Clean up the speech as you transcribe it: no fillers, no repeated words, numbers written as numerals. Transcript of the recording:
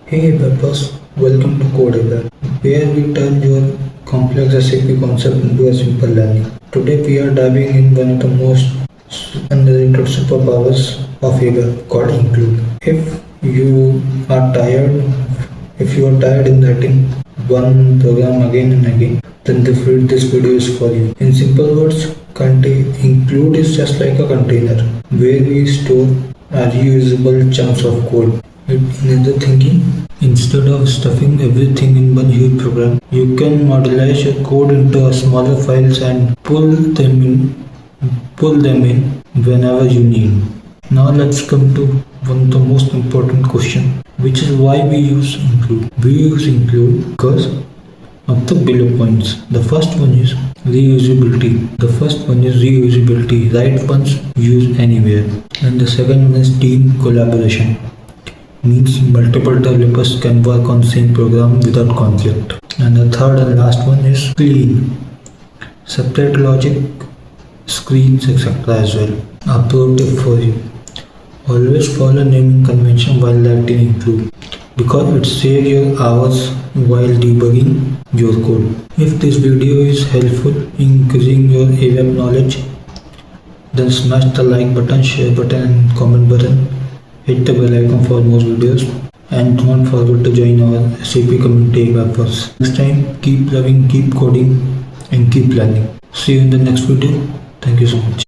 Hey ABAPers, welcome to Code ABAP, where we turn your complex SAP concept into a simple learning. Today we are diving in one of the most underrated superpowers of ABAP called include. If you are tired in writing one program again and again, then this video is for you. In simple words, include is just like a container where we store reusable chunks of code. In other thinking, instead of stuffing everything in one huge program, you can modularize your code into smaller files and pull them in whenever you need. Now let's come to one of the most important question, which is why we use include. We use include because of the below points. The first one is reusability. Right ones use anywhere. And the second one is team collaboration. Means multiple developers can work on same program without conflict. And the third and last one is clean. Separate logic, screens, etc. as well. A pro tip for you. Always follow naming convention while writing include, because it saves your hours while debugging your code. If this video is helpful in increasing your ABAP knowledge, then smash the like button, share button and comment button. Hit the bell icon for more videos and don't forget to join our SAP community ABAPers. Next time, keep loving, keep coding and keep learning. See you in the next video. Thank you so much.